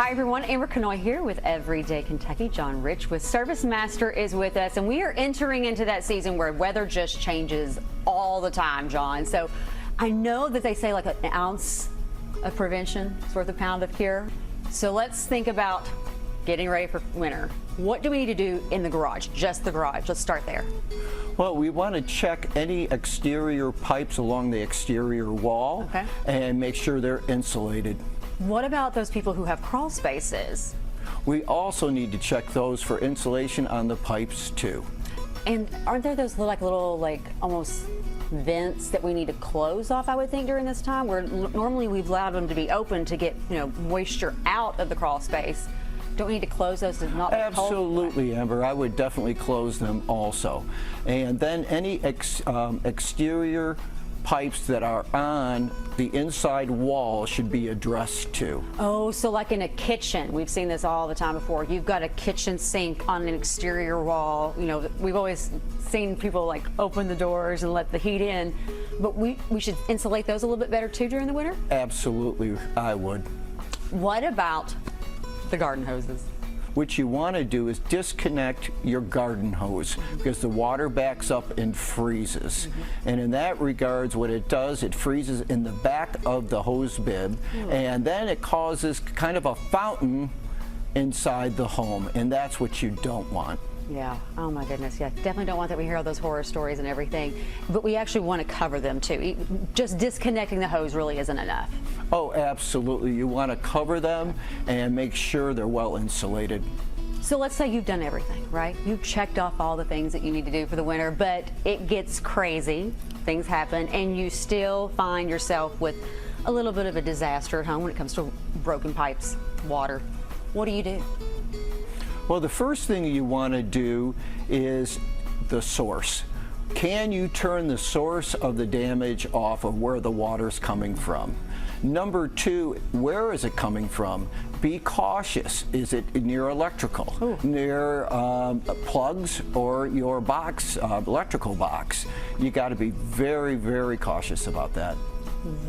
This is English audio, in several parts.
Hi everyone, Amber Canoy here with Everyday Kentucky. John Rich with ServiceMaster is with us, and we are entering into that season where weather just changes all the time, John. So I know that they say like an ounce of prevention is worth a pound of cure. So let's think about getting ready for winter. What do we need to do in the garage? Just the garage. Let's start there. Well, we want to check any exterior pipes along the exterior wall and make sure they're insulated. What about those people who have crawl spaces? We also need to check those for insulation on the pipes too. And aren't there those little like almost vents that we need to close off, I would think, during this time, where normally we've allowed them to be open to get, moisture out of the crawl space? Don't we need to close those to not be cold? Absolutely, Amber. I would definitely close them also. And then any exterior pipes that are on the inside wall should be addressed too. Oh, so like in a kitchen, we've seen this all the time before. You've got a kitchen sink on an exterior wall. We've always seen people like open the doors and let the heat in, but we should insulate those a little bit better too during the winter? Absolutely, I would. What about the garden hoses? What you want to do is disconnect your garden hose because the water backs up and freezes. And in that regards, what it does, it freezes in the back of the hose bib, and then it causes kind of a fountain inside the home, and that's what you don't want. Yeah. Oh my goodness. Yeah. Definitely don't want that. We hear all those horror stories and everything, but we actually want to cover them too. Just disconnecting the hose really isn't enough. Oh, absolutely. You want to cover them and make sure they're well insulated. So let's say you've done everything, right? You've checked off all the things that you need to do for the winter, but it gets crazy. Things happen, and you still find yourself with a little bit of a disaster at home when it comes to broken pipes, water. What do you do? Well, the first thing you want to do is the source. Can you turn the source of the damage off of where the water's coming from? Number two, where is it coming from? Be cautious. Is it near electrical, near plugs or your box, electrical box? You got to be very, very cautious about that.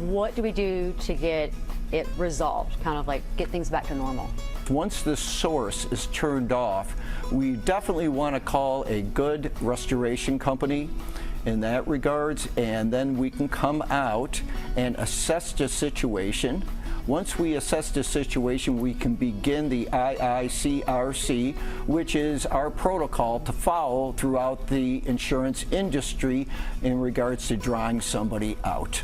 What do we do to get it resolved, kind of like get things back to normal? Once the source is turned off, we definitely want to call a good restoration company in that regards, and then we can come out and assess the situation. Once we assess the situation, we can begin the IICRC, which is our protocol to follow throughout the insurance industry in regards to drawing somebody out.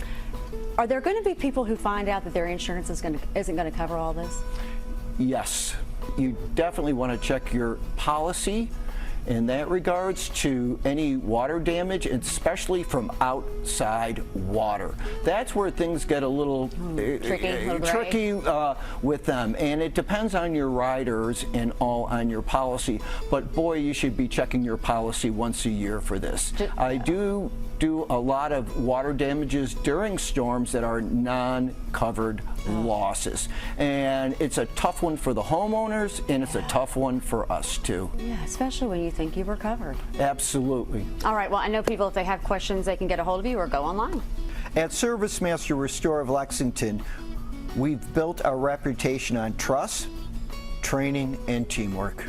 Are there going to be people who find out that their insurance isn't going to cover all this? Yes, you definitely want to check your policy in that regards to any water damage, especially from outside water. That's where things get a little tricky with them, and it depends on your riders and all on your policy. But boy, you should be checking your policy once a year for this. I do a lot of water damages during storms that are non-covered losses, and it's a tough one for the homeowners, and it's a tough one for us too. Yeah, especially when you think you were covered. Absolutely. All right, well, I know people, if they have questions, they can get a hold of you or go online. At ServiceMaster Restore of Lexington, we've built our reputation on trust, training, and teamwork.